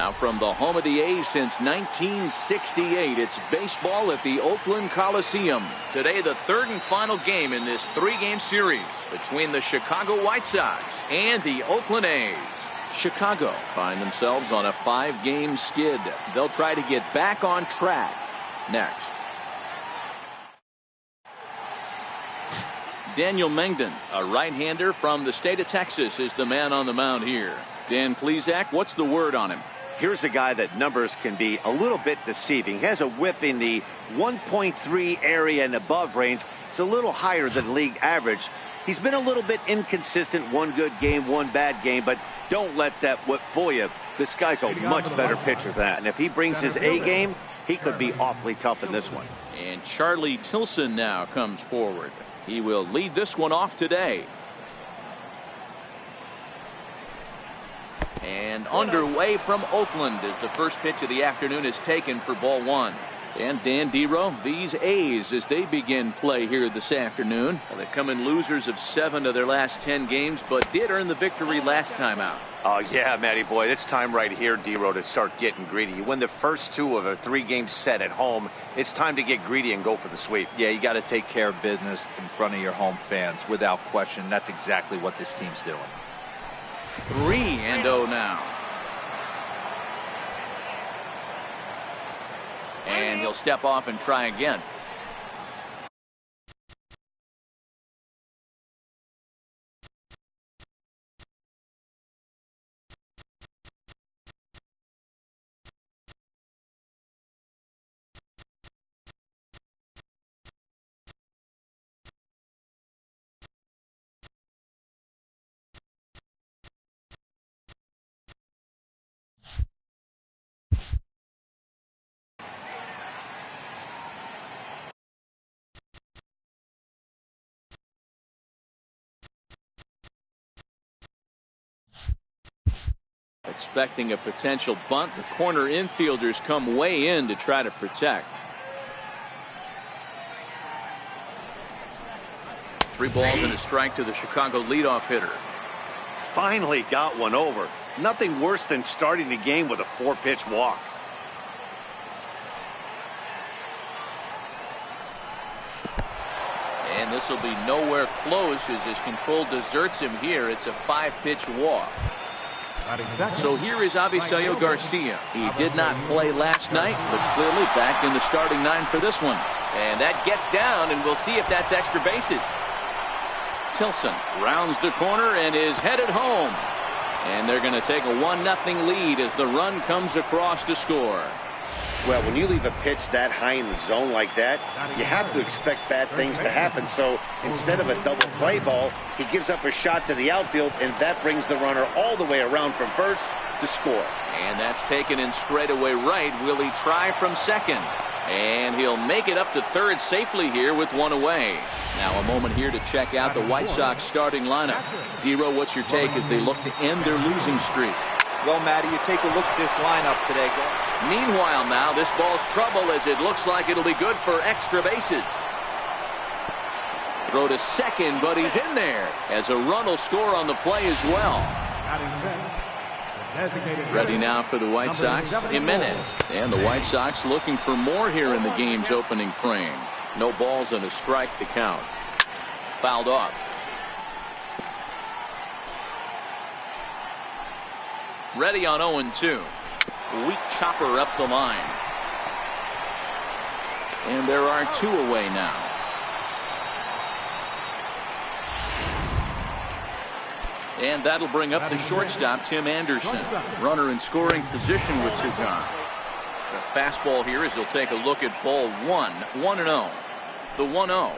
Now from the home of the A's since 1968, it's baseball at the Oakland Coliseum. Today, the third and final game in this three-game series between the Chicago White Sox and the Oakland A's. Chicago find themselves on a 5-game skid. They'll try to get back on track next. Daniel Mengden, a right-hander from the state of Texas, is the man on the mound here. Dan Plesac, what's the word on him? Here's a guy that numbers can be a little bit deceiving. He has a whip in the 1.3 area and above range. It's a little higher than league average. He's been a little bit inconsistent. One good game, one bad game, but don't let that whip fool you. This guy's a much better pitcher than that. And if he brings his A game, he could be awfully tough in this one. And Charlie Tilson now comes forward. He will lead this one off today. And underway from Oakland as the first pitch of the afternoon is taken for ball one. And Dan Dero, these A's as they begin play here this afternoon. Well, they've come in losers of 7 of their last 10 games, but did earn the victory last time out. Oh, yeah, Matty boy, it's time right here, Dero, to start getting greedy. You win the first 2 of a 3-game set at home. It's time to get greedy and go for the sweep. Yeah, you got to take care of business in front of your home fans without question. That's exactly what this team's doing. 3-0 now. And he'll step off and try again. Expecting a potential bunt. The corner infielders come way in to try to protect. 3 balls and a strike to the Chicago leadoff hitter. Finally got one over. Nothing worse than starting the game with a 4-pitch walk. And this will be nowhere close as his control deserts him here. It's a 5-pitch walk. So here is Avisaíl Garcia. He did not play last night, but clearly back in the starting 9 for this one. And that gets down, and we'll see if that's extra bases. Tilson rounds the corner and is headed home. And they're going to take a 1-0 lead as the run comes across to score. Well, when you leave a pitch that high in the zone like that, you have to expect bad things to happen. So instead of a double play ball, he gives up a shot to the outfield, and that brings the runner all the way around from first to score. And that's taken in straightaway right. Will he try from second? And he'll make it up to third safely here with one away. Now a moment here to check out the White Sox starting lineup. Dero, what's your take as they look to end their losing streak? Well, Matty, you take a look at this lineup today. Meanwhile now, this ball's trouble as it looks like it'll be good for extra bases. Throw to second, but he's in there as a run will score on the play as well. Ready now for the White Sox, Jimenez. And the White Sox looking for more here in the game's opening frame. No balls and a strike to count. Fouled off. Ready on 0-2. Weak chopper up the line. And there are 2 away now. And that'll bring up the shortstop, Tim Anderson. Runner in scoring position with 2 gone. The fastball here as he'll take a look at ball 1. 1-0. The 1-0.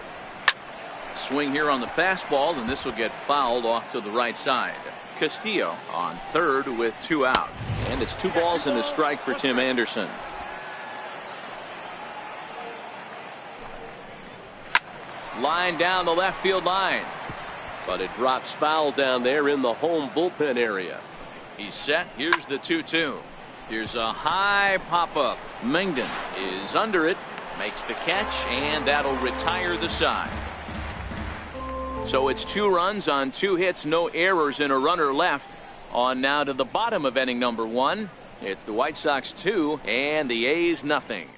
Swing here on the fastball, and this will get fouled off to the right side. Castillo on third with 2 out. And it's 2 balls and a strike for Tim Anderson. Line down the left field line. But it drops foul down there in the home bullpen area. He's set. Here's the 2-2. Here's a high pop-up. Mengden is under it. Makes the catch, and that'll retire the side. So it's 2 runs on 2 hits, no errors, and a runner left. On now to the bottom of inning number 1. It's the White Sox 2 and the A's nothing.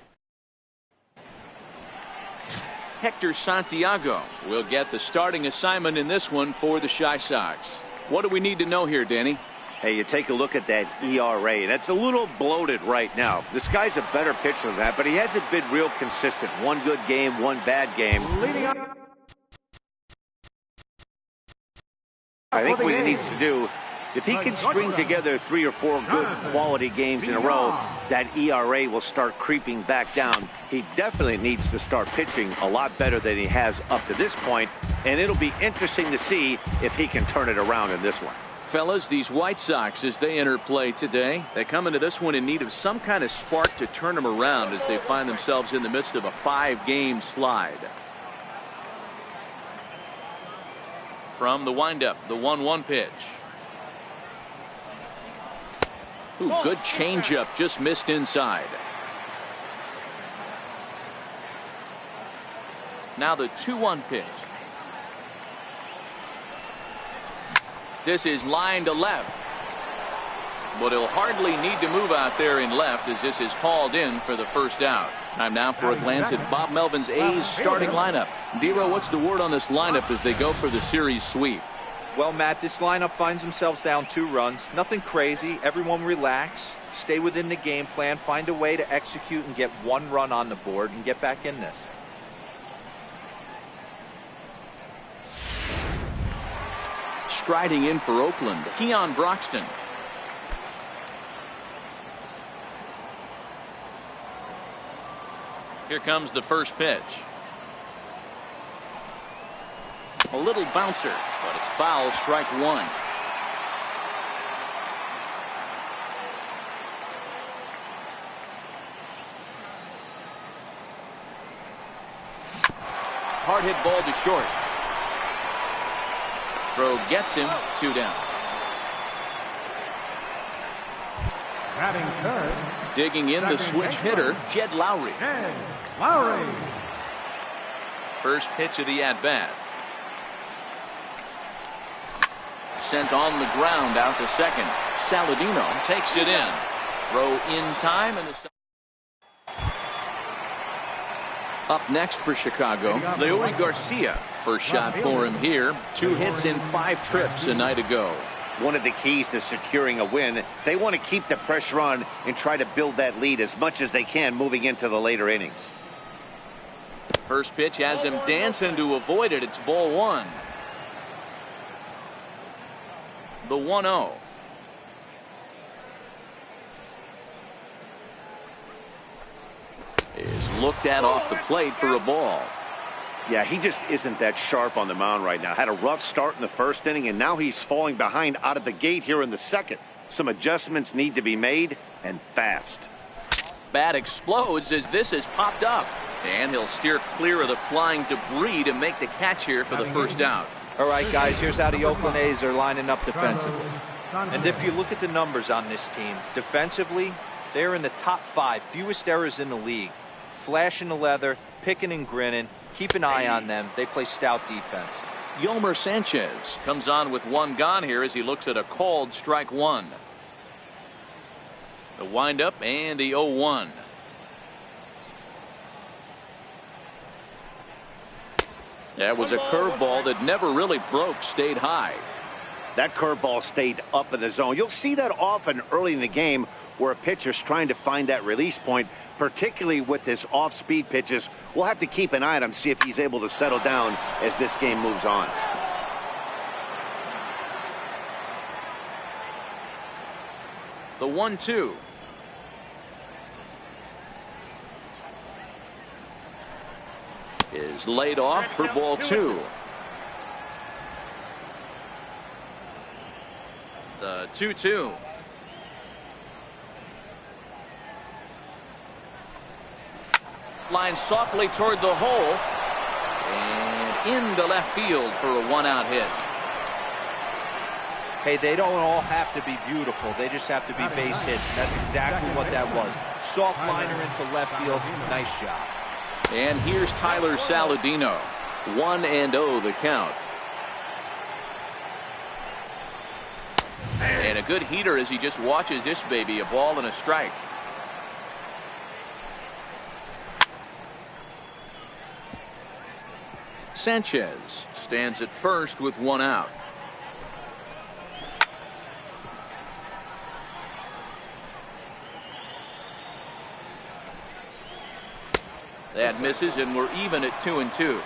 Hector Santiago will get the starting assignment in this one for the Chi Sox. What do we need to know here, Danny? Hey, you take a look at that ERA. That's a little bloated right now. This guy's a better pitcher than that, but he hasn't been real consistent. One good game, one bad game. I think what he needs to do, if he can string together 3 or 4 good quality games in a row, that ERA will start creeping back down. He definitely needs to start pitching a lot better than he has up to this point, and it'll be interesting to see if he can turn it around in this one. Fellas, these White Sox, as they enter play today, they come into this one in need of some kind of spark to turn them around as they find themselves in the midst of a 5-game slide. From the windup, the 1-1 pitch. Ooh, good changeup, just missed inside. Now the 2-1 pitch. This is line to left. But he'll hardly need to move out there in left as this is hauled in for the first out. Time now for a glance at Bob Melvin's A's starting lineup. Dero, what's the word on this lineup as they go for the series sweep? Well, Matt, this lineup finds themselves down 2 runs. Nothing crazy. Everyone relax. Stay within the game plan. Find a way to execute and get 1 run on the board and get back in this. Striding in for Oakland, Keon Broxton. Here comes the first pitch. A little bouncer, but it's foul, strike 1. Hard hit ball to short. Throw gets him, 2 down. Batting third. Digging in the switch hitter, Jed Lowry. First pitch of the at-bat. Sent on the ground out to second. Saladino takes it in. Throw in time and the up next for Chicago, Leody Garcia. First shot for him here. 2 hits in 5 trips a night ago. One of the keys to securing a win, they want to keep the pressure on and try to build that lead as much as they can moving into the later innings. First pitch has him dancing to avoid it. It's ball 1. The 1-0. Is looked at off the plate for a ball. Yeah, he just isn't that sharp on the mound right now. Had a rough start in the first inning, and now he's falling behind out of the gate here in the second. Some adjustments need to be made, and fast. Bat explodes as this is popped up. And he'll steer clear of the flying debris to make the catch here for the first out. All right, guys, here's how the Oakland A's are lining up defensively. And if you look at the numbers on this team, defensively, they're in the top 5, fewest errors in the league. Flashing the leather, picking and grinning. Keep an eye on them. They play stout defense. Yolmer Sanchez comes on with 1 gone here as he looks at a called strike 1. The windup and the 0-1. That was a curveball that never really broke, stayed high. That curveball stayed up in the zone. You'll see that often early in the game where a pitcher's trying to find that release point, particularly with his off-speed pitches. We'll have to keep an eye on him, see if he's able to settle down as this game moves on. The 1-2. Is laid off for ball 2. The 2-2. Line softly toward the hole and into left field for a 1-out hit. Hey, they don't all have to be beautiful. They just have to be base hits. That's exactly what that was. Soft liner into left field. Nice job. And here's Tyler Saladino. 1-0 the count. And a good heater as he just watches this baby, a ball and a strike. Sanchez stands at first with one out. That misses, and we're even at 2-2.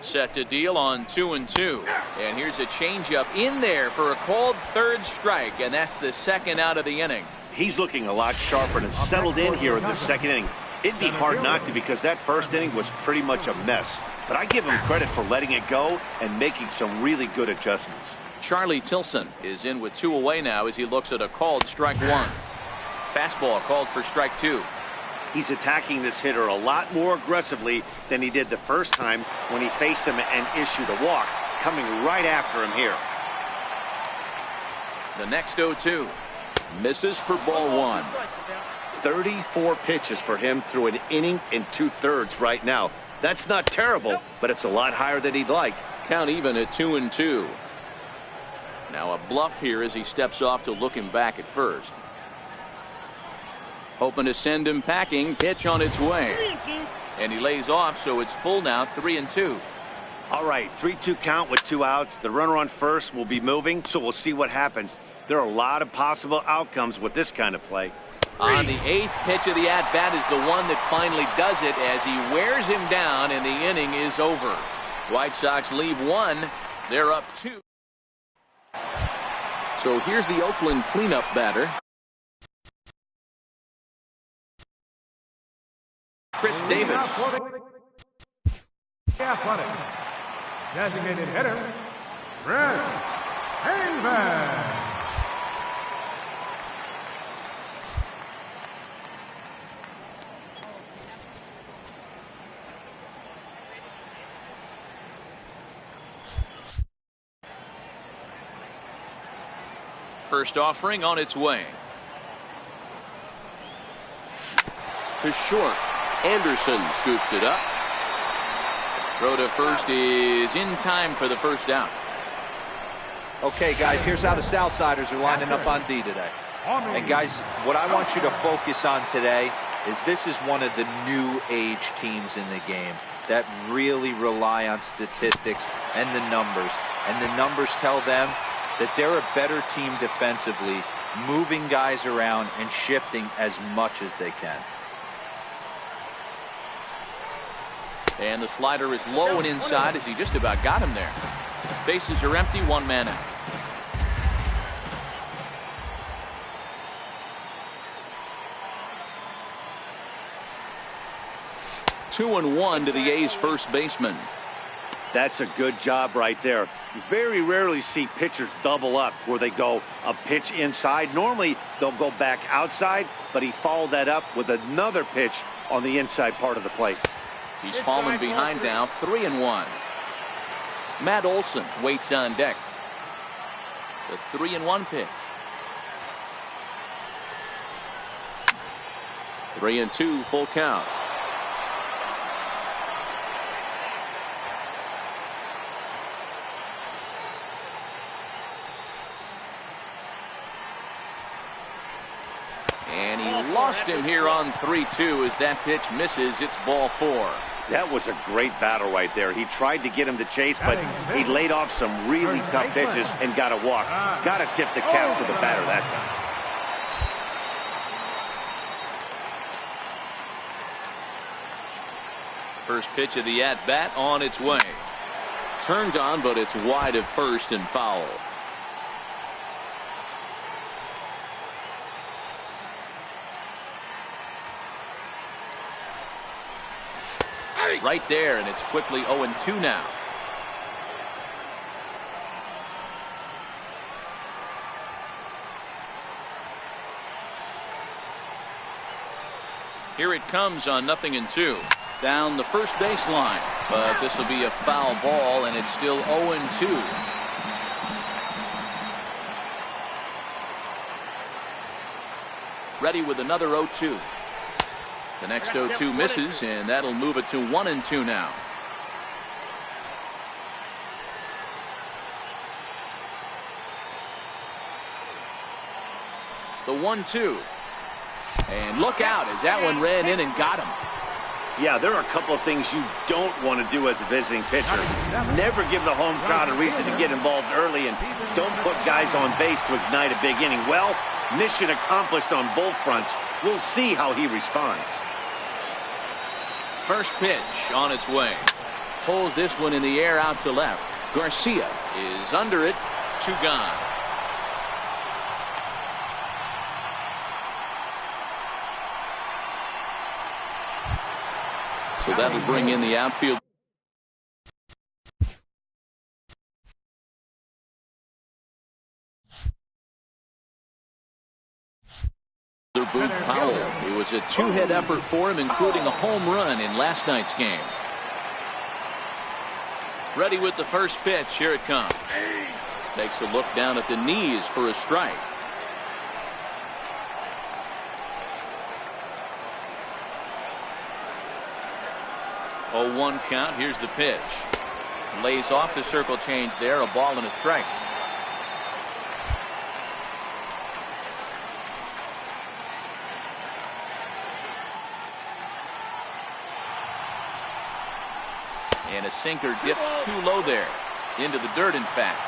Set to deal on 2-2. And here's a changeup in there for a called third strike, and that's the second out of the inning. He's looking a lot sharper and has settled in here in the second inning. It'd be hard not to, because that first inning was pretty much a mess. But I give him credit for letting it go and making some really good adjustments. Charlie Tilson is in with 2 away now as he looks at a called strike 1. Fastball called for strike 2. He's attacking this hitter a lot more aggressively than he did the first time when he faced him and issued a walk, coming right after him here. The next 0-2 misses for ball 1. 34 pitches for him through an inning and 2/3 right now. That's not terrible, but it's a lot higher than he'd like. Count even at 2-2. Now a bluff here as he steps off to look him back at first. Hoping to send him packing. Pitch on its way. And he lays off, so it's full now, 3-2. All right, 3-2 count with 2 outs. The runner on first will be moving, so we'll see what happens. There are a lot of possible outcomes with this kind of play. On the 8th pitch of the at-bat is the one that finally does it as he wears him down, and the inning is over. White Sox leave 1. They're up 2. So here's the Oakland cleanup batter. Chris Davis. Athletic. Designated hitter, Chris Davis. First offering on its way. To short. Anderson scoops it up. Throw to first is in time for the first out. Okay, guys, here's how the Southsiders are lining up on D today. And guys, what I want you to focus on today is this is one of the new age teams in the game that really rely on statistics and the numbers. And the numbers tell them that they're a better team defensively, moving guys around and shifting as much as they can. And the slider is low and inside as he just about got him there. Bases are empty, 1 man out. Two and 1 to the A's first baseman. That's a good job right there. You very rarely see pitchers double up where they go a pitch inside. Normally they'll go back outside, but he followed that up with another pitch on the inside part of the plate. He's fallen behind now, 3-1. Matt Olson waits on deck. The 3-1 pitch. 3-2 full count. And he lost him here on 3-2 as that pitch misses. It's ball 4. That was a great battle right there. He tried to get him to chase, but he laid off some really tough pitches and got a walk. Got to tip the cap to the batter that time. First pitch of the at-bat on its way. Turned on, but it's wide of first and foul. Right there, and it's quickly 0-2 now. Here it comes on 0-2. Down the first baseline, but this will be a foul ball, and it's still 0-2. Ready with another 0-2. The next 0-2 misses, and that'll move it to 1-2 now. The 1-2. And look out as that one ran in and got him. Yeah, there are a couple of things you don't want to do as a visiting pitcher. Never give the home crowd a reason to get involved early, and don't put guys on base to ignite a big inning. Well, mission accomplished on both fronts. We'll see how he responds. First pitch on its way. Pulls this one in the air out to left. Garcia is under it. 2 gone. So that'll bring in the outfield. Booth Powell. It was a 2-hit effort for him, including a home run in last night's game. Ready with the first pitch. Here it comes. Takes a look down at the knees for a strike. Oh, 1 count. Here's the pitch. Lays off the circle change there. A ball and a strike. And a sinker dips too low there. Into the dirt, in fact.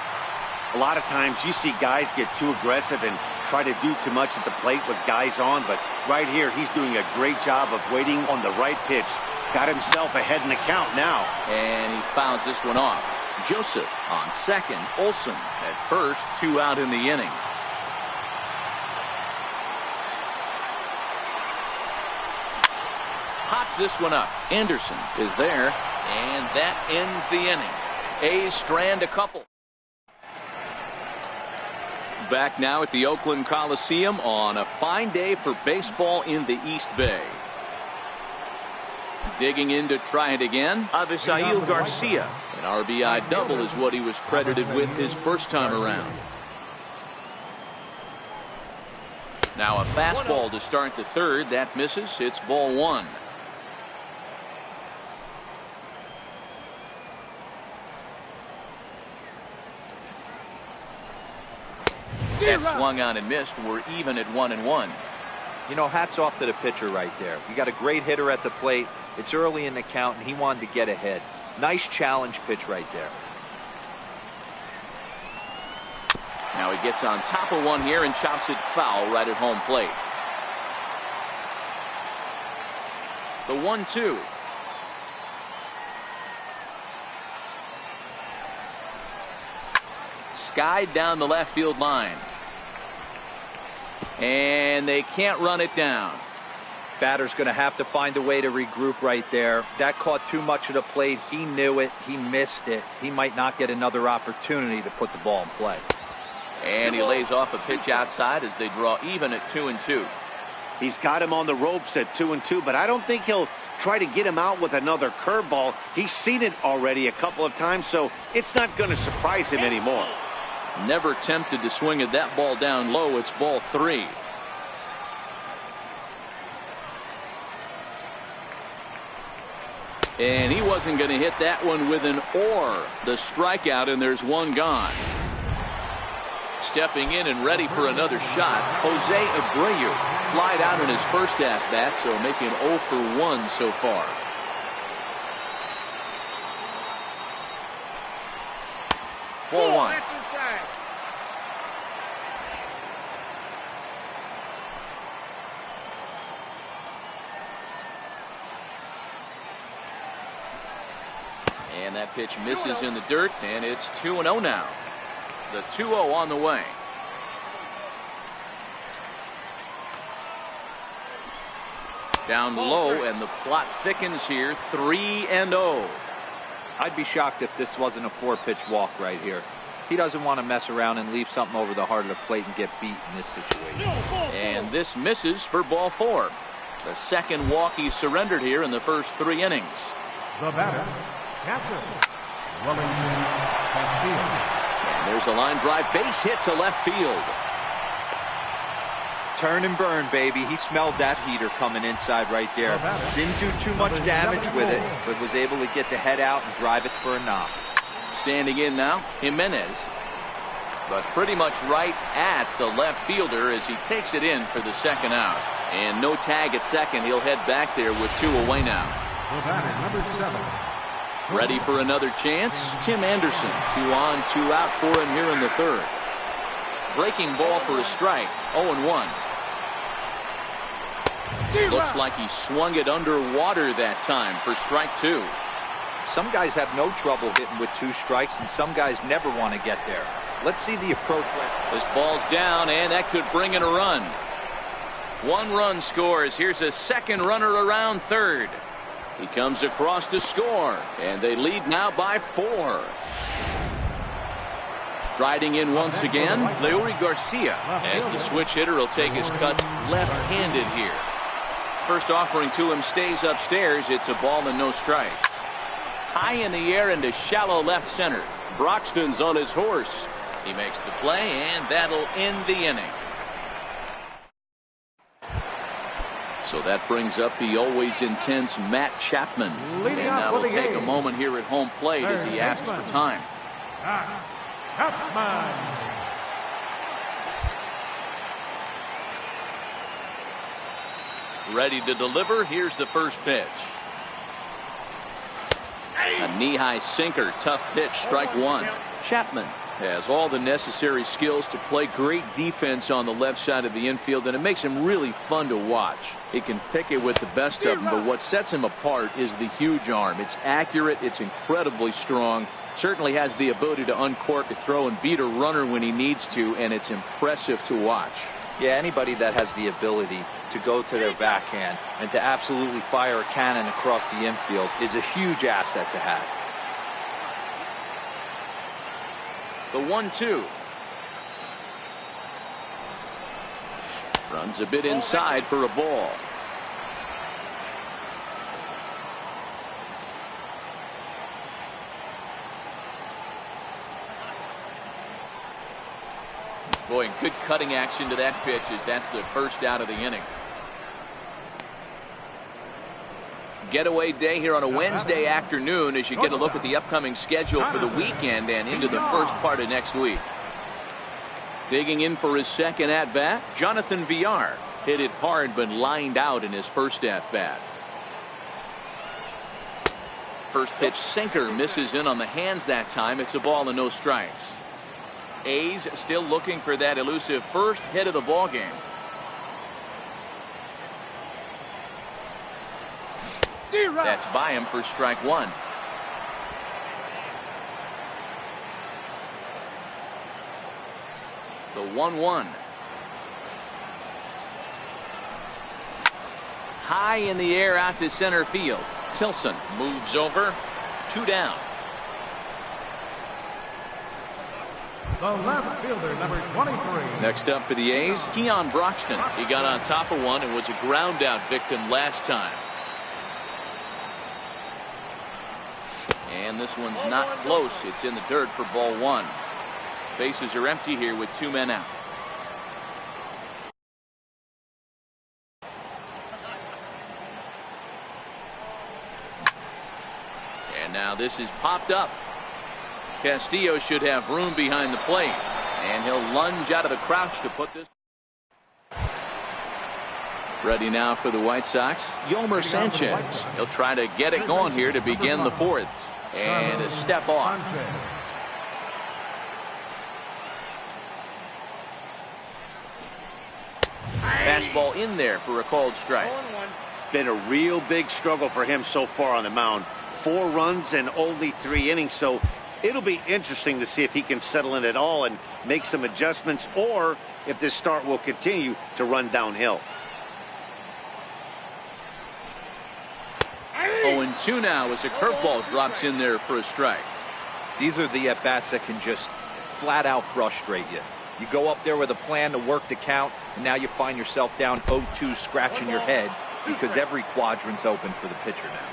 A lot of times you see guys get too aggressive and try to do too much at the plate with guys on. But right here, he's doing a great job of waiting on the right pitch. Got himself ahead in the count now. And he fouls this one off. Joseph on second. Olson at first. 2 out in the inning. Pops this one up. Anderson is there. And that ends the inning. A's strand a couple. Back now at the Oakland Coliseum on a fine day for baseball in the East Bay. Digging in to try it again, Avisail Garcia. An RBI double is what he was credited with his first time around. Now a fastball to start the third. That misses. It's ball 1. That swung on and missed. We're even at 1-1. You know, hats off to the pitcher right there. You got a great hitter at the plate. It's early in the count, and he wanted to get ahead. Nice challenge pitch right there. Now he gets on top of one here and chops it foul right at home plate. The 1-2. Skied down the left field line. And they can't run it down. Batter's going to have to find a way to regroup right there. That caught too much of the plate. He knew it. He missed it. He might not get another opportunity to put the ball in play. And he lays off a pitch outside as they draw even at 2-2. He's got him on the ropes at 2-2, but I don't think he'll try to get him out with another curveball. He's seen it already a couple of times, so it's not going to surprise him anymore. Never tempted to swing at that ball down low. It's ball 3. And he wasn't going to hit that one with an or. The strikeout, and there's one gone. Stepping in and ready for another shot, Jose Abreu. Flied out in his first at-bat, so making 0 for 1 so far. Ball 1. And that pitch misses in the dirt, and it's 2-0 now. The 2-0 on the way. Down low, and the plot thickens here. 3-0. I'd be shocked if this wasn't a 4-pitch walk right here. He doesn't want to mess around and leave something over the heart of the plate and get beat in this situation. And this misses for ball 4. The second walk he surrendered here in the first 3 innings. The batter, Captain Wellington Castillo. And there's a line drive base hit to left field. Turn and burn, baby. He smelled that heater coming inside right there. Didn't do too much damage with it, but was able to get the head out and drive it for a knock. Standing in now, Jimenez. but pretty much right at the left fielder as he takes it in for the second out. And no tag at second. He'll head back there with 2 away now. The batter, number 7. Ready for another chance. Tim Anderson, 2 on, 2 out for him here in the third. Breaking ball for a strike. 0-1. Looks like he swung it underwater that time for strike 2. Some guys have no trouble hitting with 2 strikes, and some guys never want to get there. Let's see the approach. This ball's down, and that could bring in a run. 1 run scores. Here's a second runner around third. He comes across to score, and they lead now by 4. Striding in once again, Leury Garcia, as the switch hitter will take his cuts left-handed here. First offering to him stays upstairs. It's a ball and no strikes. High in the air into shallow left center. Broxton's on his horse. He makes the play, and that'll end the inning. So that brings up the always intense Matt Chapman. And now we'll take a moment here at home plate as he asks for time. Chapman. Ready to deliver. Here's the first pitch. A knee-high sinker. Tough pitch. Strike 1. Chapman has all the necessary skills to play great defense on the left side of the infield, and it makes him really fun to watch. He can pick it with the best of them, but what sets him apart is the huge arm. It's accurate. It's incredibly strong. Certainly has the ability to uncork a throw and beat a runner when he needs to, and it's impressive to watch. Yeah, anybody that has the ability to go to their backhand and to absolutely fire a cannon across the infield is a huge asset to have. The 1-2. Runs a bit inside for a ball. Boy, good cutting action to that pitch as that's the first out of the inning. Getaway day here on a Wednesday afternoon as you get a look at the upcoming schedule for the weekend and into the first part of next week. Digging in for his second at-bat, Jonathan Villar. Hit it hard but lined out in his first at-bat. First pitch sinker misses in on the hands that time. It's a ball and no strikes. A's still looking for that elusive first hit of the ball game. That's by him for strike 1. The 1-1. High in the air out to center field. Tilson moves over. 2 down. The left fielder, number 23. Next up for the A's, Keon Broxton. He got on top of one and was a ground out victim last time. And this one's not close. It's in the dirt for ball 1. Bases are empty here with 2 men out. And now this is popped up. Castillo should have room behind the plate, and he'll lunge out of the crouch to put this. Ready now for the White Sox, Yolmer Sanchez. He'll try to get it going here to begin the 4th, and a step off. Fastball in there for a called strike. Been a real big struggle for him so far on the mound. 4 runs and only 3 innings, so it'll be interesting to see if he can settle in at all and make some adjustments, or if this start will continue to run downhill. 0-2 now as a curveball drops in there for a strike. These are the at-bats that can just flat out frustrate you. You go up there with a plan to work the count, and now you find yourself down 0-2 scratching your head because every quadrant's open for the pitcher now.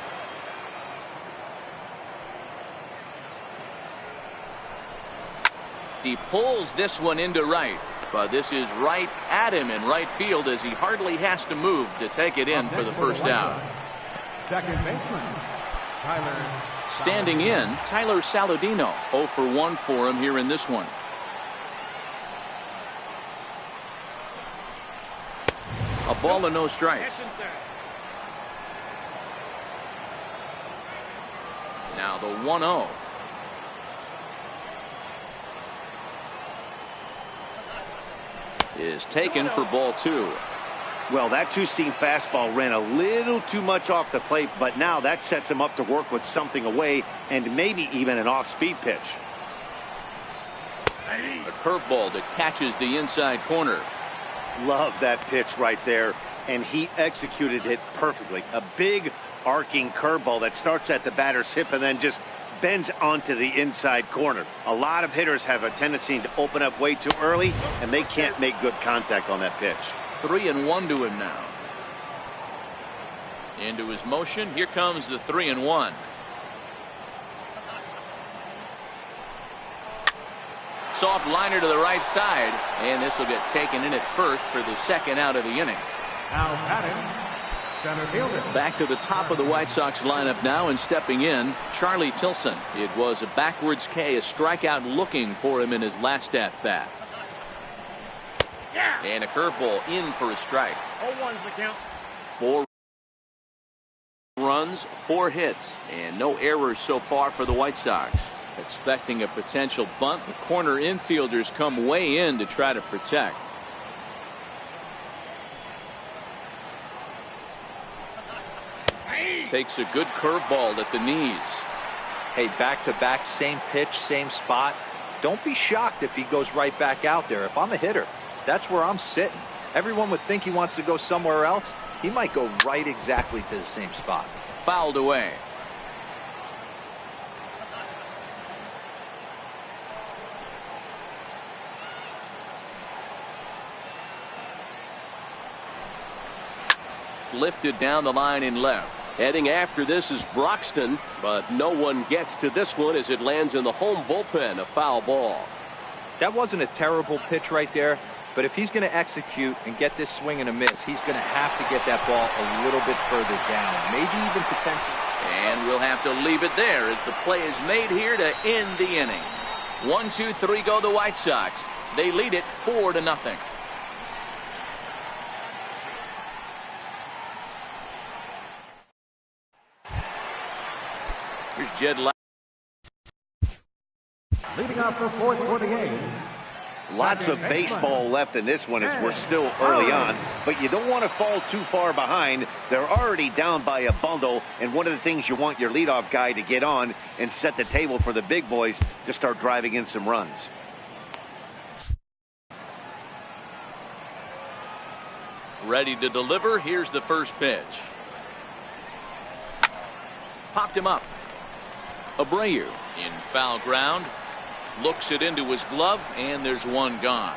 He pulls this one into right, but this is right at him in right field as he hardly has to move to take it in for the first out. Second baseman, Tyler. Standing in, Tyler Saladino. 0 for 1 for him here in this one. Ball and no strikes. Now the 1-0. Is taken for ball 2. Well, that two-seam fastball ran a little too much off the plate, but now that sets him up to work with something away and maybe even an off-speed pitch. A curveball that catches the inside corner. Love that pitch right there, and he executed it perfectly. A big arcing curveball that starts at the batter's hip and then just bends onto the inside corner. A lot of hitters have a tendency to open up way too early, and they can't make good contact on that pitch. 3-1 to him now. Into his motion. Here comes the 3-1. Soft liner to the right side, and this will get taken in at first for the second out of the inning. Now batting, center fielder. Back to the top of the White Sox lineup now, and stepping in, Charlie Tilson. It was a backwards K, a strikeout looking for him in his last at bat. Yeah. And a curveball in for a strike. 0-1's the count. 4 runs, 4 hits, and no errors so far for the White Sox. Expecting a potential bunt, the corner infielders come way in to try to protect. Takes a good curveball at the knees. Hey, back-to-back, same pitch, same spot. Don't be shocked if he goes right back out there. If I'm a hitter, that's where I'm sitting. Everyone would think he wants to go somewhere else. He might go right exactly to the same spot. Fouled away. Lifted down the line in left. Heading after this is Broxton, but no one gets to this one as it lands in the home bullpen. A foul ball. That wasn't a terrible pitch right there, but if he's going to execute and get this swing and a miss, he's going to have to get that ball a little bit further down, maybe even potentially. And we'll have to leave it there as the play is made here to end the inning. 1, 2, 3 go the White Sox. They lead it 4-0. Here's Jed Lowry. Leading off the fourth for the A's. Lots of baseball left in this one as we're still early on, but you don't want to fall too far behind. They're already down by a bundle, and one of the things you want your leadoff guy to get on and set the table for the big boys to start driving in some runs. Ready to deliver. Here's the first pitch. Popped him up. Abreu in foul ground. Looks it into his glove, and there's one gone.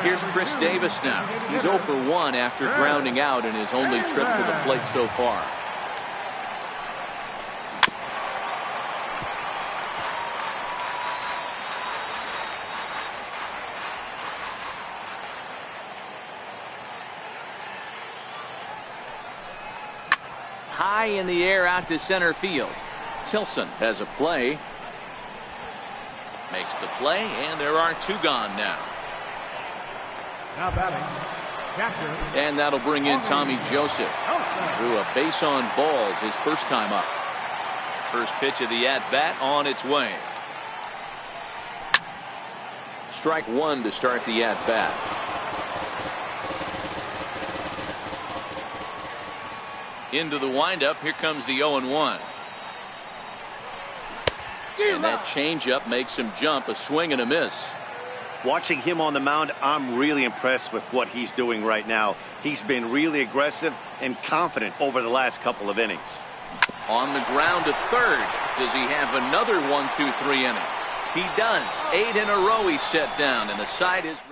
Here's Chris Davis now. He's 0 for 1 after grounding out in his only trip to the plate so far. High in the air out to center field. Tilson has a play. Makes the play, and there are 2 gone now. Now batting, catcher. And that'll bring in Tommy Joseph. Threw a base on balls his first time up. First pitch of the at-bat on its way. Strike 1 to start the at-bat. Into the windup. Here comes the 0-1. And that changeup makes him jump. A swing and a miss. Watching him on the mound, I'm really impressed with what he's doing right now. He's been really aggressive and confident over the last couple of innings. On the ground to third. Does he have another 1, 2, 3 inning? He does. 8 in a row he's set down, and the side is.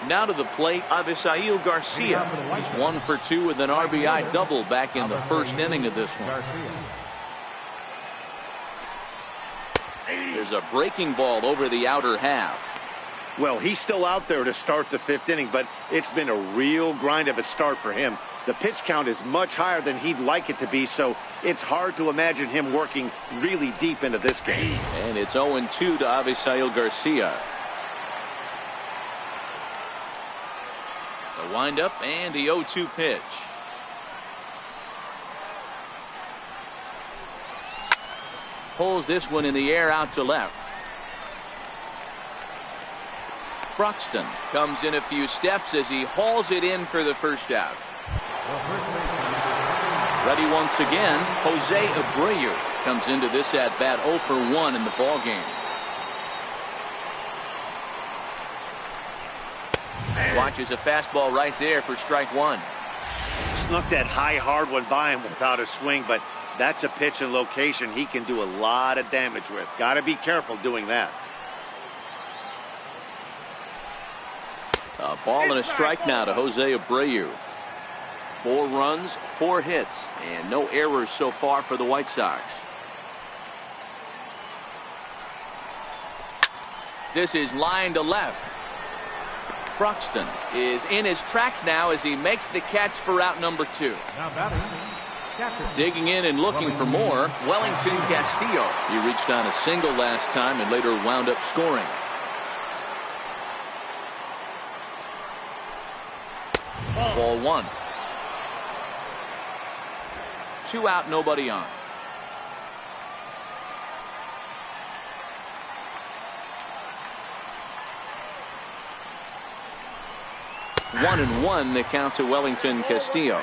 Now to the plate, Avisail Garcia. He's 1 for 2 with an RBI double back in the first inning of this one. There's a breaking ball over the outer half. Well, he's still out there to start the 5th inning, but it's been a real grind of a start for him. The pitch count is much higher than he'd like it to be, so it's hard to imagine him working really deep into this game. And it's 0-2 to Avisail Garcia. Windup and the 0-2 pitch. Pulls this one in the air out to left. Broxton comes in a few steps as he hauls it in for the first out. Ready once again, Jose Abreu comes into this at bat 0 for 1 in the ball game. Watches a fastball right there for strike one. Snuck that high hard one by him without a swing, but that's a pitch and location he can do a lot of damage with. Got to be careful doing that. A ball and a strike now to Jose Abreu. 4 runs, 4 hits, and no errors so far for the White Sox. This is line to left. Broxton is in his tracks now as he makes the catch for out number 2. Now batting, Digging in and looking for more, Wellington Castillo. He reached on a single last time and later wound up scoring. Ball 1. 2 out, nobody on. One and one, the count to Wellington Castillo.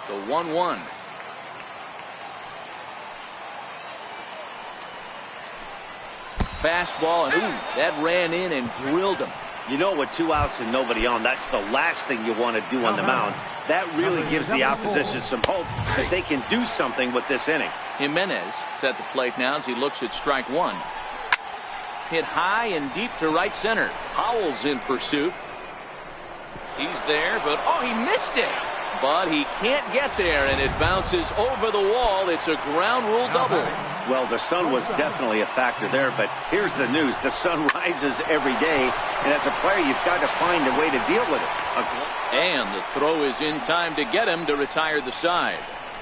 The 1-1. Fastball, and ooh, that ran in and drilled him. You know, with 2 outs and nobody on, that's the last thing you want to do on the mound. That really gives the opposition some hope that they can do something with this inning. Jimenez is at the plate now as he looks at strike 1. Hit high and deep to right center. Howell's in pursuit. He's there, but oh, he missed it. But he can't get there, and it bounces over the wall. It's a ground rule double. Well, the sun was definitely a factor there, but here's the news. The sun rises every day, and as a player, you've got to find a way to deal with it. And the throw is in time to get him to retire the side.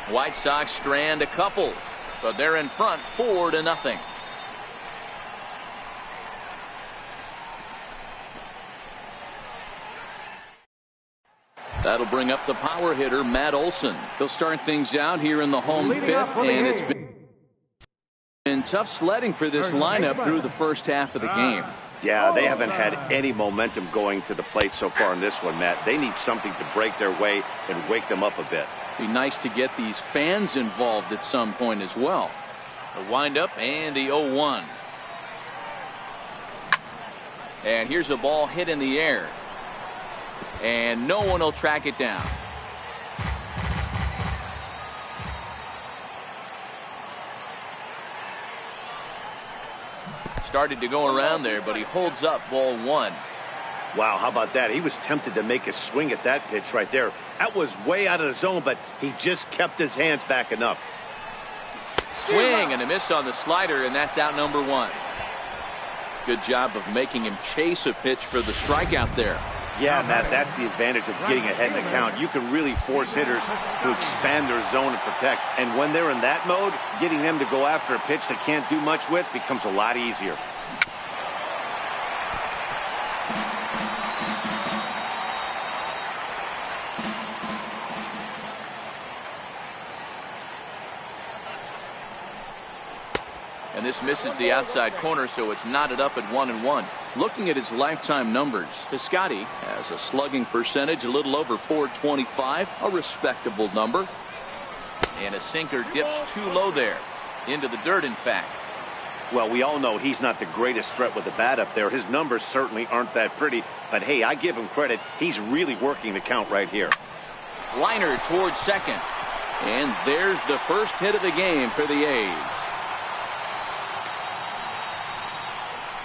White Sox strand a couple, but they're in front 4-0. That'll bring up the power hitter, Matt Olson. He'll start things out here in the home fifth, and it's been tough sledding for this lineup through the first half of the game. Yeah, they haven't had any momentum going to the plate so far in this one, Matt. They need something to break their way and wake them up a bit. Be nice to get these fans involved at some point as well. The windup and the 0-1. And here's a ball hit in the air. And no one will track it down. Started to go around there, but he holds up ball 1. Wow, how about that? He was tempted to make a swing at that pitch right there. That was way out of the zone, but he just kept his hands back enough. Swing and a miss on the slider, and that's out number 1. Good job of making him chase a pitch for the strikeout there. Yeah, Matt, that's the advantage of getting ahead in the count. You can really force hitters to expand their zone and protect. And when they're in that mode, getting them to go after a pitch they can't do much with becomes a lot easier. And this misses the outside corner, so it's knotted up at 1-1. Looking at his lifetime numbers, Piscotty has a slugging percentage a little over .425, a respectable number. And a sinker dips too low there, into the dirt, in fact. Well, we all know he's not the greatest threat with the bat up there. His numbers certainly aren't that pretty, but hey, I give him credit. He's really working the count right here. Liner towards second. And there's the first hit of the game for the A's.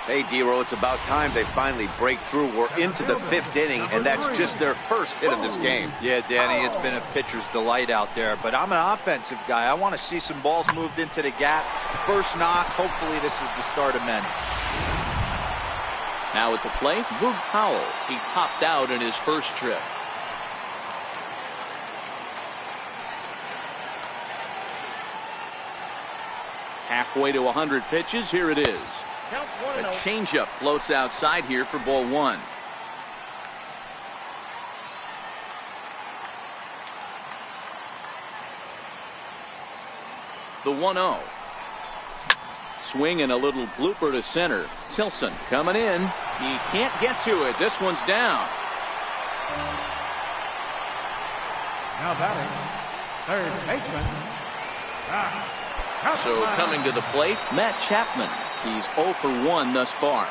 Hey, D-Row, it's about time they finally break through. We're into the 5th inning, and that's just their first hit of this game. Yeah, Danny, it's been a pitcher's delight out there, but I'm an offensive guy. I want to see some balls moved into the gap. First knock, hopefully this is the start of many. Now at the plate, Boog Powell. He popped out in his first trip. Halfway to 100 pitches, here it is. A changeup floats outside here for ball one. The 1-0. Swing and a little blooper to center. Tilson coming in. He can't get to it. This one's down. Now batting, third baseman. So coming to the plate, Matt Chapman. He's 0 for 1 thus far.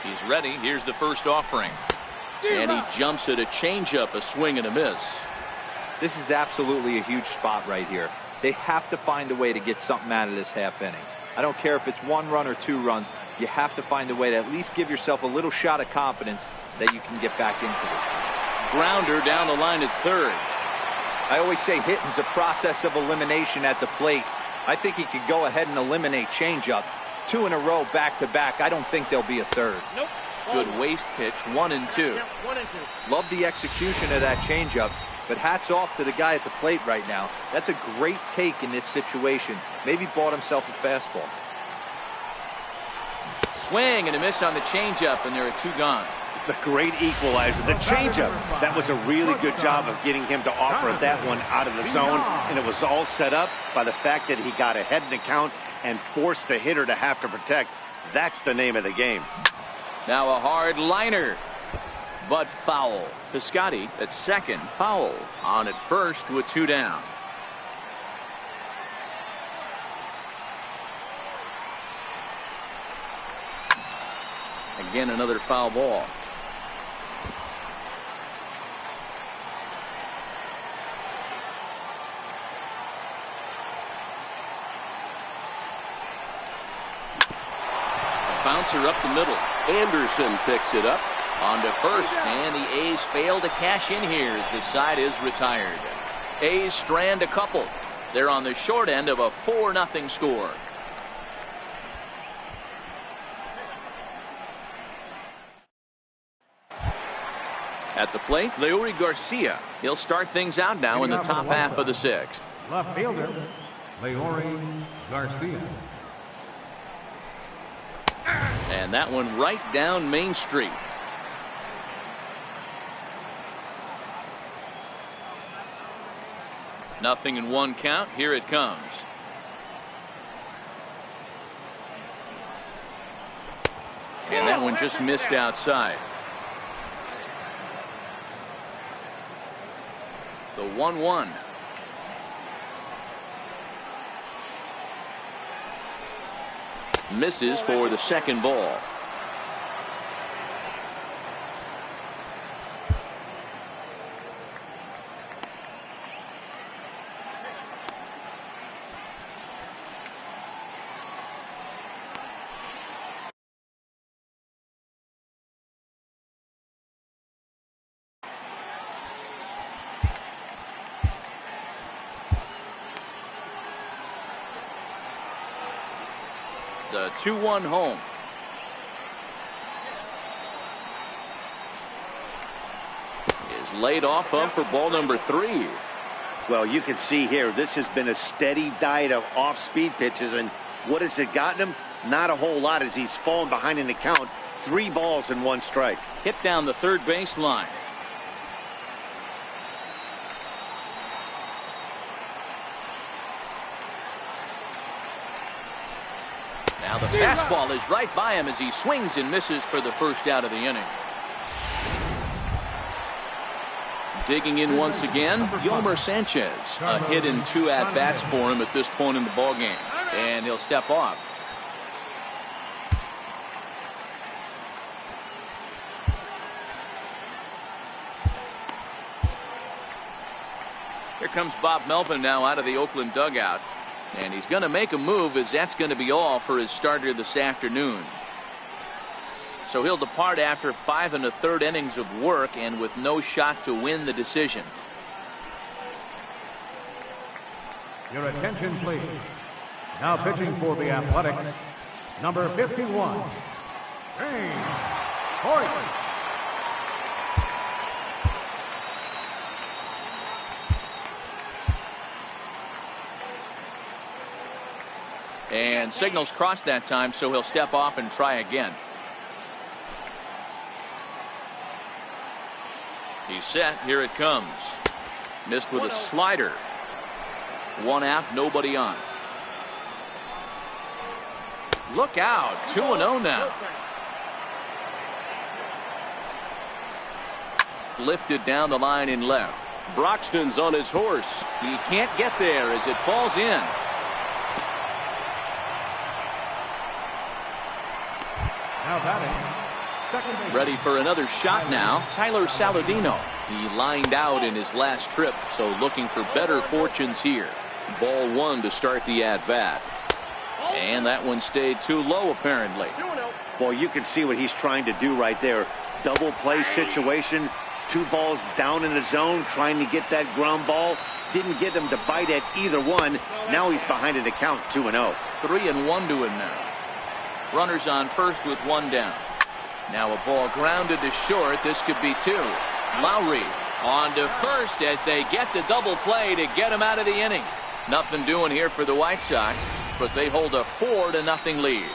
He's ready. Here's the first offering. And he jumps at a changeup, a swing and a miss. This is absolutely a huge spot right here. They have to find a way to get something out of this half inning. I don't care if it's 1 run or 2 runs. You have to find a way to at least give yourself a little shot of confidence that you can get back into this. Grounder down the line at third. I always say hitting's a process of elimination at the plate. I think he could go ahead and eliminate changeup. 2 in a row back to back. I don't think there'll be a third. Nope. Good waste pitch, 1-2. Love the execution of that changeup, but hats off to the guy at the plate right now. That's a great take in this situation. Maybe bought himself a fastball. Swing and a miss on the changeup, and there are 2 gone. The great equalizer, the changeup. That was a really good job of getting him to offer that one out of the zone, and it was all set up by the fact that he got ahead in the count and forced the hitter to have to protect. That's the name of the game. Now a hard liner, but foul. Piscotty at second, foul. On at first with 2 down. Again, another foul ball. Bouncer up the middle. Anderson picks it up. On to first, and the A's fail to cash in here as the side is retired. A's strand a couple. They're on the short end of a 4-0 score. At the plate, Leury Garcia. He'll start things out now in the top half of the 6th. Left fielder, Leury Garcia. And that one right down Main Street. Nothing in 1 count. Here it comes. And that one just missed outside. The 1-1. Misses for the second ball. The 2-1 home. Is laid off of for ball number 3. Well, you can see here, this has been a steady diet of off-speed pitches, and what has it gotten him? Not a whole lot as he's fallen behind in the count. 3 balls and 1 strike. Hit down the third base line. Now the fastball is right by him as he swings and misses for the first out of the inning. Digging in once again, Yomer Sanchez. A hit and 2 at-bats for him at this point in the ballgame. And he'll step off. Here comes Bob Melvin now out of the Oakland dugout. And he's going to make a move, as that's going to be all for his starter this afternoon. So he'll depart after 5 1/3 innings of work and with no shot to win the decision. Your attention, please. Now pitching for the Athletics, number 51, James Hoyt. And signals crossed that time, so he'll step off and try again. He's set. Here it comes. Missed with a slider. 1 out, nobody on. Look out. 2-0 now. Lifted down the line in left. Broxton's on his horse. He can't get there as it falls in. Now batting, second base. Ready for another shot now. Tyler Saladino. He lined out in his last trip, so looking for better fortunes here. Ball 1 to start the at-bat. And that one stayed too low, apparently. Boy, you can see what he's trying to do right there. Double play situation. 2 balls down in the zone, trying to get that ground ball. Didn't get him to bite at either one. Now he's behind in the count, 2-0. 3-1 to him now. Runners on first with 1 down. Now a ball grounded to short. This could be 2. Lowry on to first as they get the double play to get him out of the inning. Nothing doing here for the White Sox, but they hold a 4-0 lead.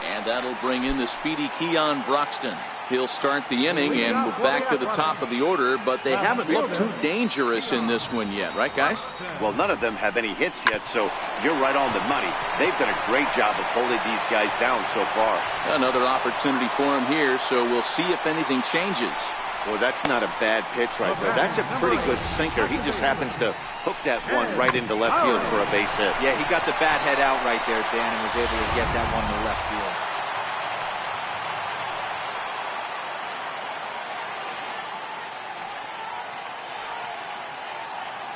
And that'll bring in the speedy Keon Broxton. He'll start the inning and move back to the top of the order, but they haven't looked too dangerous in this one yet, right, guys? Well, none of them have any hits yet, so you're right on the money. They've done a great job of holding these guys down so far. Another opportunity for him here, so we'll see if anything changes. Well, that's not a bad pitch right there. That's a pretty good sinker. He just happens to hook that one right into left field for a base hit. Yeah, he got the bat head out right there, Dan, and was able to get that one to left field.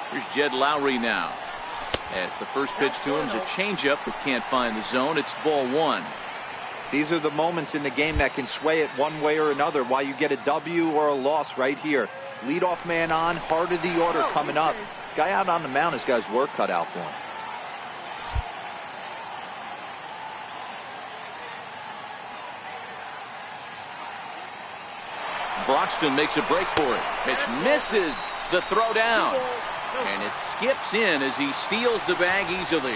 Here's Jed Lowry now. As the first pitch to him is a changeup that can't find the zone. It's ball 1. These are the moments in the game that can sway it one way or another. Why you get a W or a loss right here. Leadoff man on, heart of the order coming up. Guy out on the mound has got his work cut out for him. Broxton makes a break for it. Pitch misses the throw down. And it skips in as he steals the bag easily.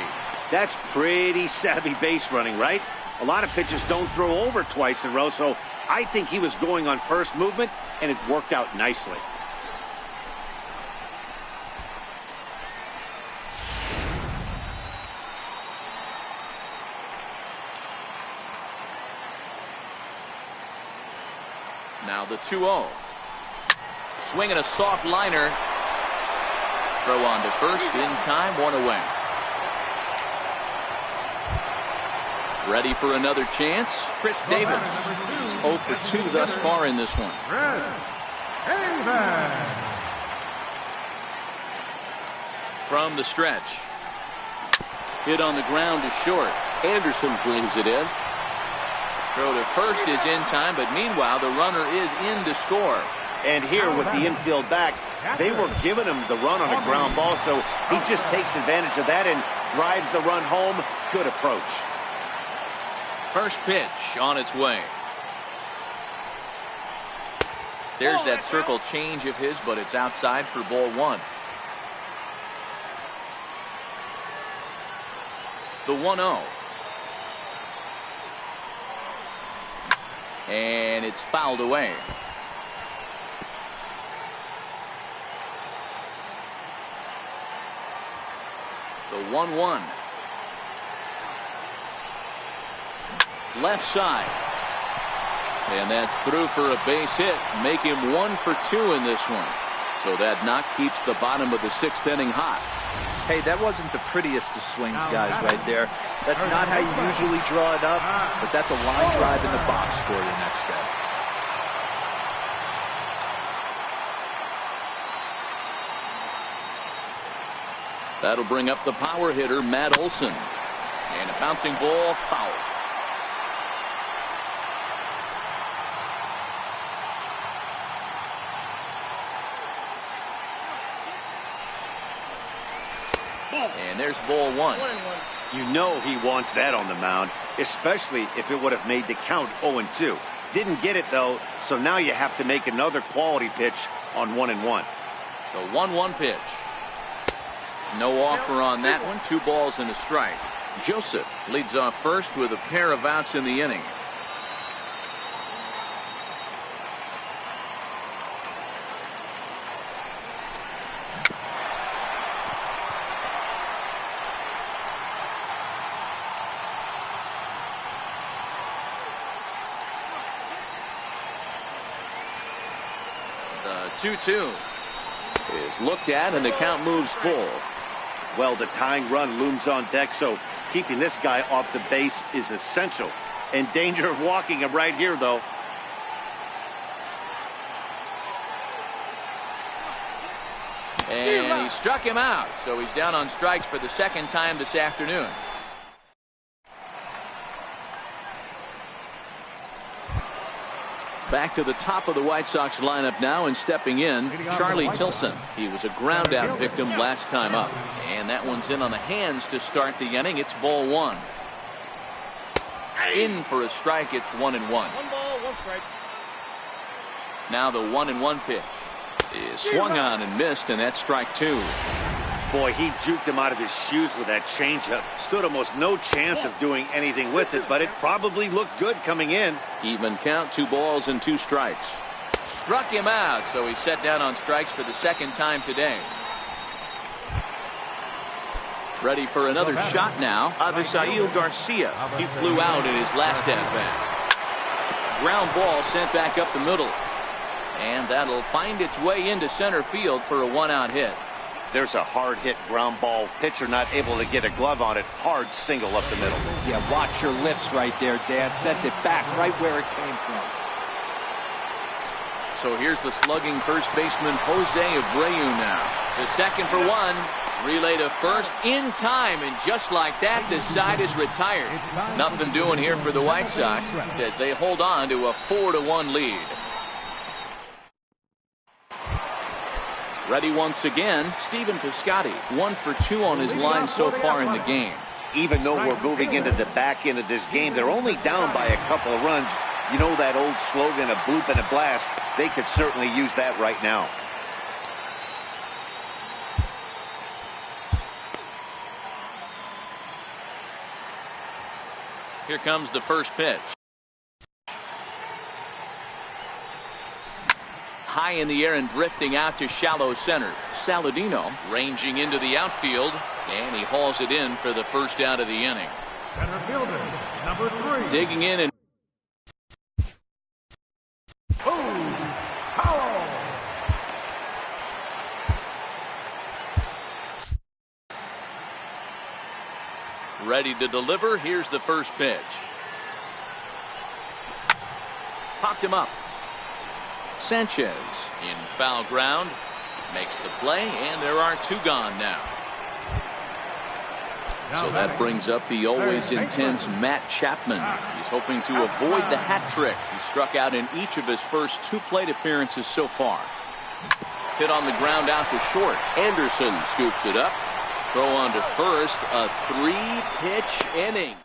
That's pretty savvy base running, right? A lot of pitchers don't throw over twice in a row, so I think he was going on first movement, and it worked out nicely. Now the 2-0. Swinging a soft liner. Throw on to first in time, 1 away. Ready for another chance. Chris Davis. He's 0 for 2 thus far in this one. From the stretch. Hit on the ground to short. Anderson brings it in. Throw to first is in time, but meanwhile the runner is in to score. And here with the infield back, they were giving him the run on a ground ball, so he just takes advantage of that and drives the run home. Good approach. First pitch on its way. There's that circle change of his, but it's outside for ball 1. The 1-0. And it's fouled away. The 1-1. Left side. And that's through for a base hit. Make him 1 for 2 in this one. So that knock keeps the bottom of the 6th inning hot. Hey, that wasn't the prettiest of swings, guys, right there. That's not how you usually draw it up, but that's a line drive in the box for you next day. That'll bring up the power hitter, Matt Olson. And a bouncing ball, foul. And there's ball 1. You know he wants that on the mound, especially if it would have made the count 0-2. Didn't get it, though, so now you have to make another quality pitch on 1-1. The 1-1 pitch. No offer on that one. 2 balls and a strike. Joseph leads off first with a pair of outs in the inning. The 2-2 is looked at and the count moves full. Well, the tying run looms on deck, so keeping this guy off the base is essential. In danger of walking him right here, though. And he struck him out, so he's down on strikes for the second time this afternoon. Back to the top of the White Sox lineup now, and stepping in, Charlie Tilson. He was a ground out victim last time up. And that one's in on the hands to start the inning. It's ball 1. In for a strike. It's 1-1. 1 ball, 1 strike. Now the 1-1 pitch is swung on and missed, and that's strike 2. Boy, he juked him out of his shoes with that changeup. Stood almost no chance of doing anything with it, but it probably looked good coming in. Even count, 2 balls and 2 strikes. Struck him out, so he's set down on strikes for the second time today. Ready for another shot now. Avisail Garcia. He flew out in his last at-bat. Ground ball sent back up the middle. And that'll find its way into center field for a 1-out hit. There's a hard hit ground ball. Pitcher not able to get a glove on it. Hard single up the middle. Yeah, watch your lips right there, Dad. Sent it back right where it came from. So here's the slugging first baseman Jose Abreu now. The second for 1. Relay to first in time, and just like that, the side is retired. Nothing doing here for the White Sox as they hold on to a 4-1 lead. Ready once again, Stephen Piscotty. 1 for 2 on his line so far in the game. Even though we're moving into the back end of this game, they're only down by a couple of runs. You know that old slogan, a bloop and a blast. They could certainly use that right now. Here comes the first pitch. High in the air and drifting out to shallow center. Saladino ranging into the outfield, and he hauls it in for the first out of the inning. Center fielder, number 3. Digging in and Powell. ready to deliver. Here's the first pitch. Popped him up. Sanchez in foul ground makes the play, and there are 2 gone now. So that brings up the always intense Matt Chapman. He's hoping to avoid the hat trick. He struck out in each of his first 2 plate appearances so far. Hit on the ground out to short. Anderson scoops it up. Throw on to first. A 3-pitch inning.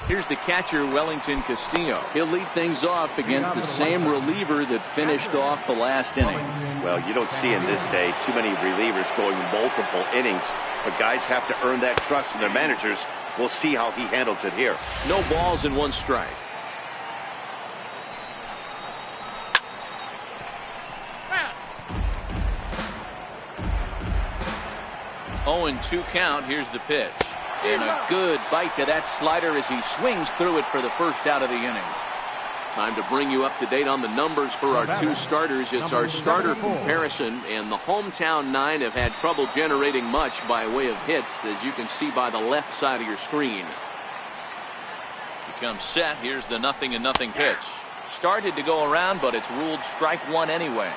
Here's the catcher, Wellington Castillo. He'll lead things off against the same reliever that finished off the last inning. Well, you don't see in this day too many relievers going multiple innings, but guys have to earn that trust from their managers. We'll see how he handles it here. No balls and 1 strike. Oh, and 2 count. Here's the pitch. And a good bite to that slider as he swings through it for the first out of the inning. Time to bring you up to date on the numbers for our 2 starters. It's our starter comparison, and the hometown 9 have had trouble generating much by way of hits, as you can see by the left side of your screen. Becomes set. Here's the 0-0 pitch. Started to go around, but it's ruled strike 1 anyway.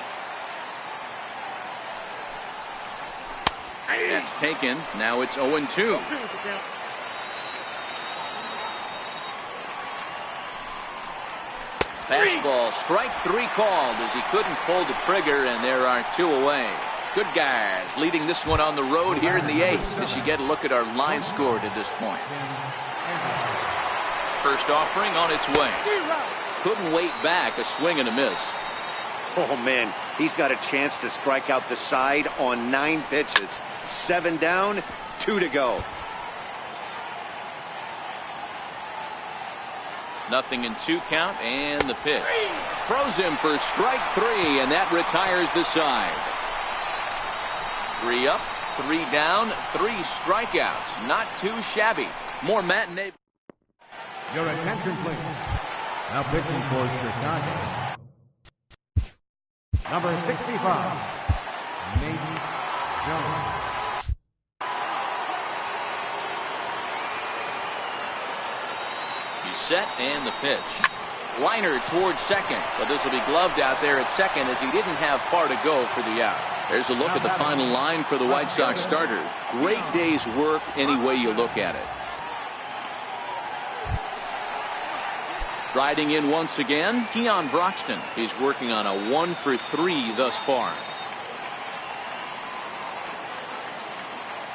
That's taken. Now it's 0-2. Fastball, strike 3 called as he couldn't pull the trigger, and there are 2 away. Good guys leading this one on the road here in the 8th as you get a look at our line score to this point. First offering on its way. couldn't wait back. A swing and a miss. Oh, man, he's got a chance to strike out the side on 9 pitches. 7 down, 2 to go. 0-2 count, and the pitch. Throws him for strike 3, and that retires the side. 3 up, 3 down, 3 strikeouts. Not too shabby. More matinee. Your attention, please. Now pitching for Chicago. Number 65, Nate Jones. He's set, and the pitch. Liner towards second, but this will be gloved out there at second as he didn't have far to go for the out. There's a look at the final line for the White Sox starter. Great day's work any way you look at it. Riding in once again, Keon Broxton. He's working on a 1-for-3 thus far.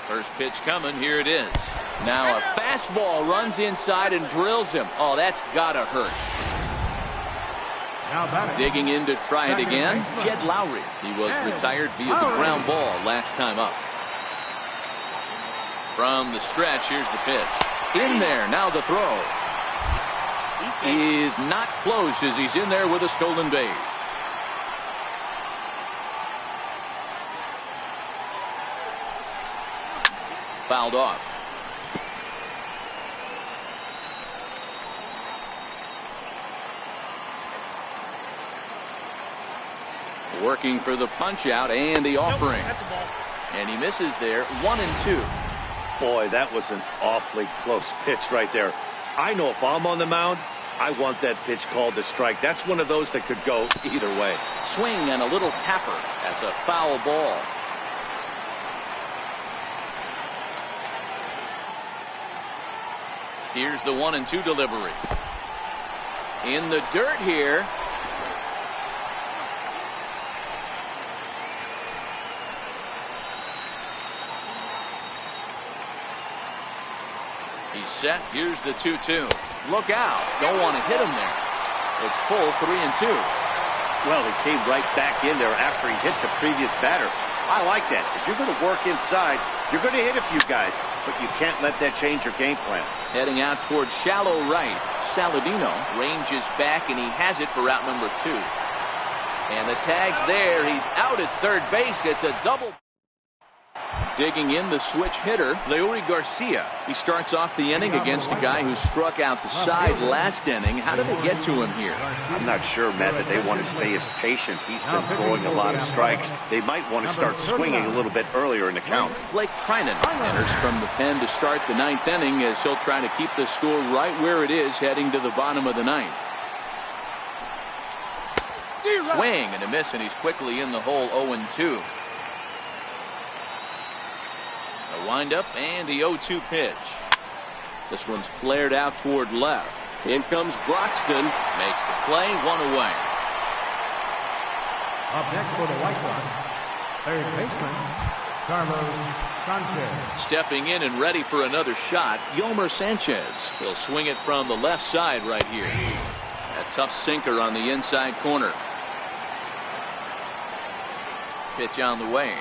First pitch coming. Here it is. Now a fastball runs inside and drills him. Oh, that's gotta hurt. Digging in to try it again, Jed Lowry. He was retired via the ground ball last time up. From the stretch, here's the pitch. In there, now the throw. Is not close as he's in there with a stolen base. Fouled off. Working for the punch out and the offering. And he misses there. 1-2. Boy, that was an awfully close pitch right there. I know if I'm on the mound, I want that pitch called a strike. That's one of those that could go either way. Swing and a little tapper. That's a foul ball. Here's the 1-2 delivery. In the dirt here. He's set. Here's the 2-2. Look out. Don't want to hit him there. It's full 3-2. Well, he came right back in there after he hit the previous batter. I like that. If you're going to work inside, you're going to hit a few guys, but you can't let that change your game plan. Heading out towards shallow right. Saladino ranges back, and he has it for route number 2. And the tag's there. He's out at third base. It's a double. Digging in the switch hitter, Leury Garcia. He starts off the inning against a guy who struck out the side last inning. How did they get to him here? I'm not sure, Matt, that they want to stay as patient. He's been throwing a lot of strikes. They might want to start swinging a little bit earlier in the count. Blake Trinan enters from the pen to start the 9th inning as he'll try to keep the score right where it is heading to the bottom of the 9th. Swing and a miss, and he's quickly in the hole. 0-2. A windup and the 0-2 pitch. This one's flared out toward left. In comes Broxton. Makes the play. 1 away. Up next for the White Sox, third baseman, Carlos Sanchez. Stepping in and ready for another shot, Yomer Sanchez. He'll swing it from the left side right here. A tough sinker on the inside corner. Pitch on the way.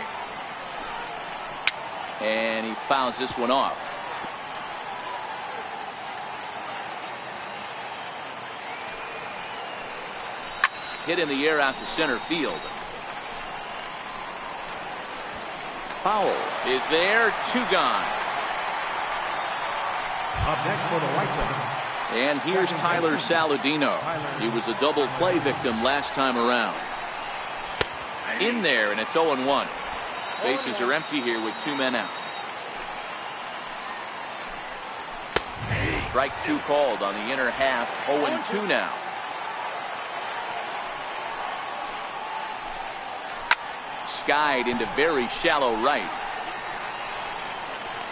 And he fouls this one off. Hit in the air out to center field. Powell is there. 2 gone. Up next for the White Sox. And here's Tyler Saladino. He was a double play victim last time around. In there, and it's 0-1. Bases are empty here with 2 men out. Strike 2 called on the inner half. 0-2 now. Skied into very shallow right.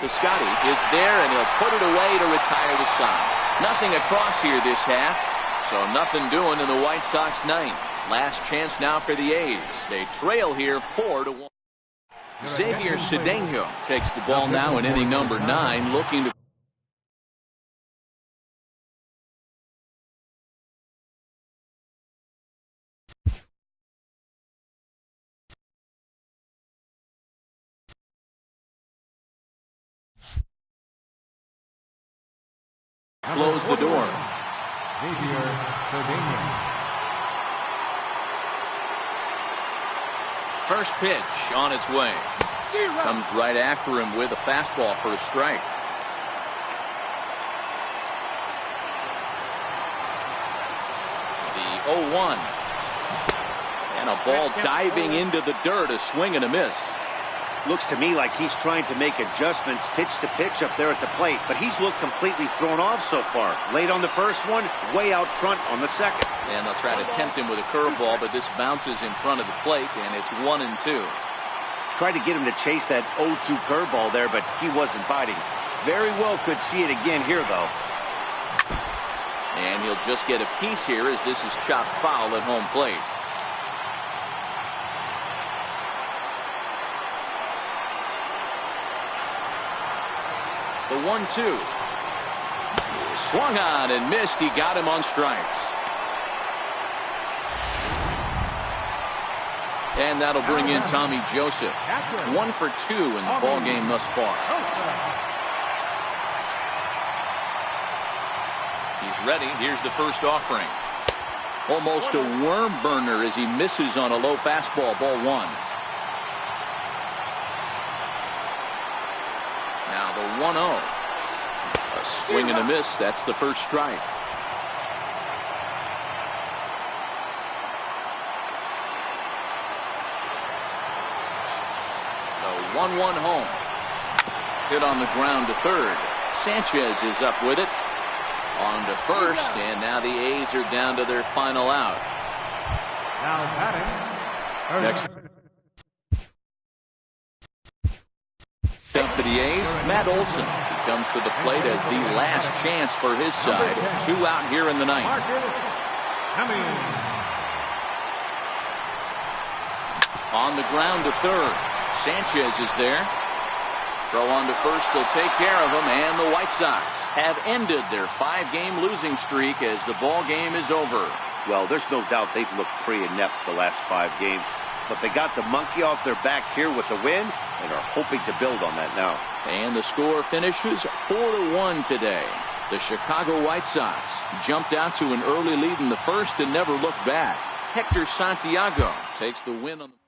Piscotty is there, and he'll put it away to retire the side. Nothing across here this half, so nothing doing in the White Sox 9th. Last chance now for the A's. They trail here 4-1. Xavier Cedeno takes the ball now in inning number 9, looking to close the door. First pitch on its way. Comes right after him with a fastball for a strike. The 0-1. And a ball diving into the dirt, a swing and a miss. Looks to me like he's trying to make adjustments pitch to pitch up there at the plate, but he's looked completely thrown off so far. Late on the first one, way out front on the second. And they'll try to tempt him with a curveball, but this bounces in front of the plate, and it's 1-2. Tried to get him to chase that 0-2 curveball there, but he wasn't biting. Very well could see it again here, though. And he'll just get a piece here as this is chopped foul at home plate. The 1-2. Swung on and missed. He got him on strikes. And that'll bring in Tommy Joseph. 1 for 2 in the ball game thus far. He's ready. Here's the first offering. Almost a worm burner as he misses on a low fastball. Ball 1. Now the 1-0. A swing and a miss. That's the first strike. The 1-1 home. Hit on the ground to third. Sanchez is up with it. On to first, and now the A's are down to their final out. Now batting. Next up for the A's, Matt Olson. He comes to the plate as the last chance for his side. 2 out here in the ninth. On the ground to third. Sanchez is there. Throw on to first will take care of him, and the White Sox have ended their 5-game losing streak as the ball game is over. Well, there's no doubt they've looked pretty inept the last 5 games, but they got the monkey off their back here with the win and are hoping to build on that now. And the score finishes 4-1 today. The Chicago White Sox jumped out to an early lead in the first and never looked back. Hector Santiago takes the win on the